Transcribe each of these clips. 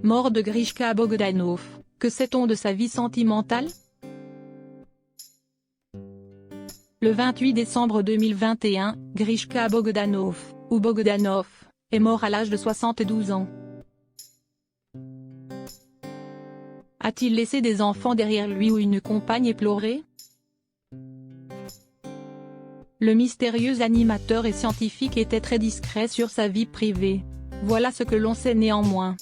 Mort de Grishka Bogdanov, que sait-on de sa vie sentimentale? Le 28 décembre 2021, Grishka Bogdanov, ou Bogdanov, est mort à l'âge de 72 ans. A-t-il laissé des enfants derrière lui ou une compagne éplorée? Le mystérieux animateur et scientifique était très discret sur sa vie privée. Voilà ce que l'on sait néanmoins.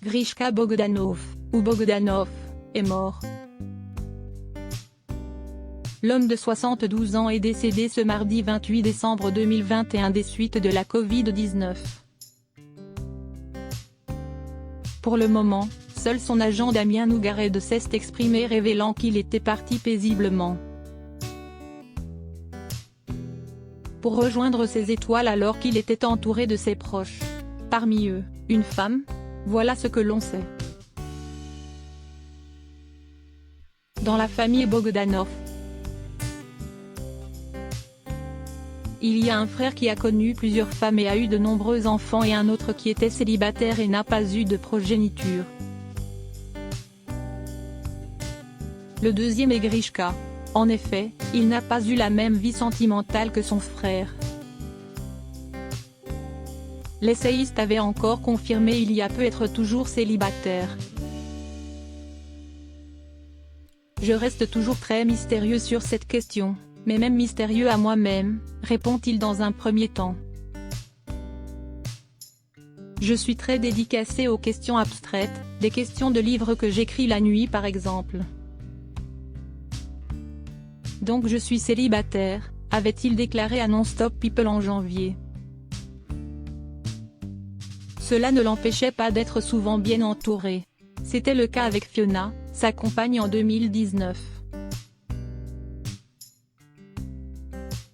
Grishka Bogdanov, ou Bogdanov, est mort. L'homme de 72 ans est décédé ce mardi 28 décembre 2021 des suites de la Covid-19. Pour le moment, seul son agent Damien Nougared s'est exprimé révélant qu'il était parti paisiblement pour rejoindre ses étoiles alors qu'il était entouré de ses proches. Parmi eux, une femme? Voilà ce que l'on sait. Dans la famille Bogdanov, il y a un frère qui a connu plusieurs femmes et a eu de nombreux enfants et un autre qui était célibataire et n'a pas eu de progéniture. Le deuxième est Grishka. En effet, il n'a pas eu la même vie sentimentale que son frère. L'essayiste avait encore confirmé il y a peu être toujours célibataire. Je reste toujours très mystérieux sur cette question, mais même mystérieux à moi-même, répond-il dans un premier temps. Je suis très dédicacé aux questions abstraites, des questions de livres que j'écris la nuit par exemple. Donc je suis célibataire, avait-il déclaré à Non-Stop People en janvier. Cela ne l'empêchait pas d'être souvent bien entouré. C'était le cas avec Fiona, sa compagne en 2019.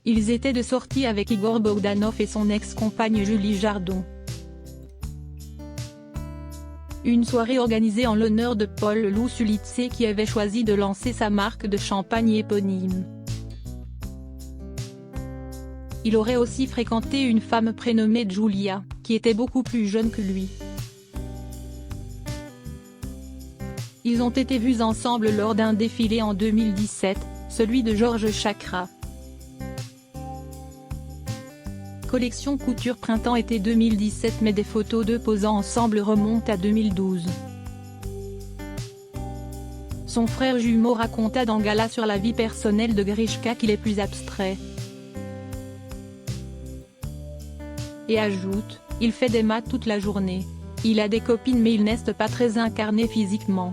Ils étaient de sortie avec Igor Bogdanov et son ex-compagne Julie Jardon. Une soirée organisée en l'honneur de Paul Lousulitse qui avait choisi de lancer sa marque de champagne éponyme. Il aurait aussi fréquenté une femme prénommée Julia, qui était beaucoup plus jeune que lui. Ils ont été vus ensemble lors d'un défilé en 2017, celui de Georges Chakra. Collection couture printemps-été 2017 mais des photos d'eux posant ensemble remontent à 2012. Son frère jumeau raconta dans Gala sur la vie personnelle de Grishka qu'il est plus abstrait. Et ajoute, il fait des maths toute la journée. Il a des copines mais il n'est pas très incarné physiquement.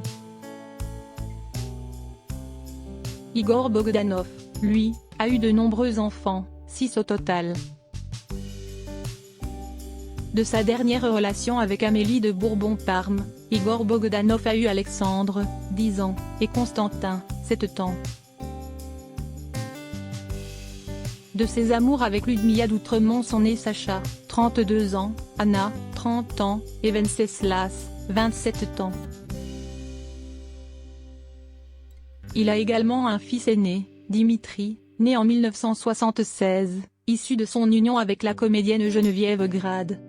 Igor Bogdanov, lui, a eu de nombreux enfants, 6 au total. De sa dernière relation avec Amélie de Bourbon-Parme, Igor Bogdanov a eu Alexandre, 10 ans, et Constantin, 7 ans. De ses amours avec Ludmilla d'Outremont sont nés Sacha, 32 ans, Anna, 30 ans, et Venceslas, 27 ans. Il a également un fils aîné, Dimitri, né en 1976, issu de son union avec la comédienne Geneviève Grade.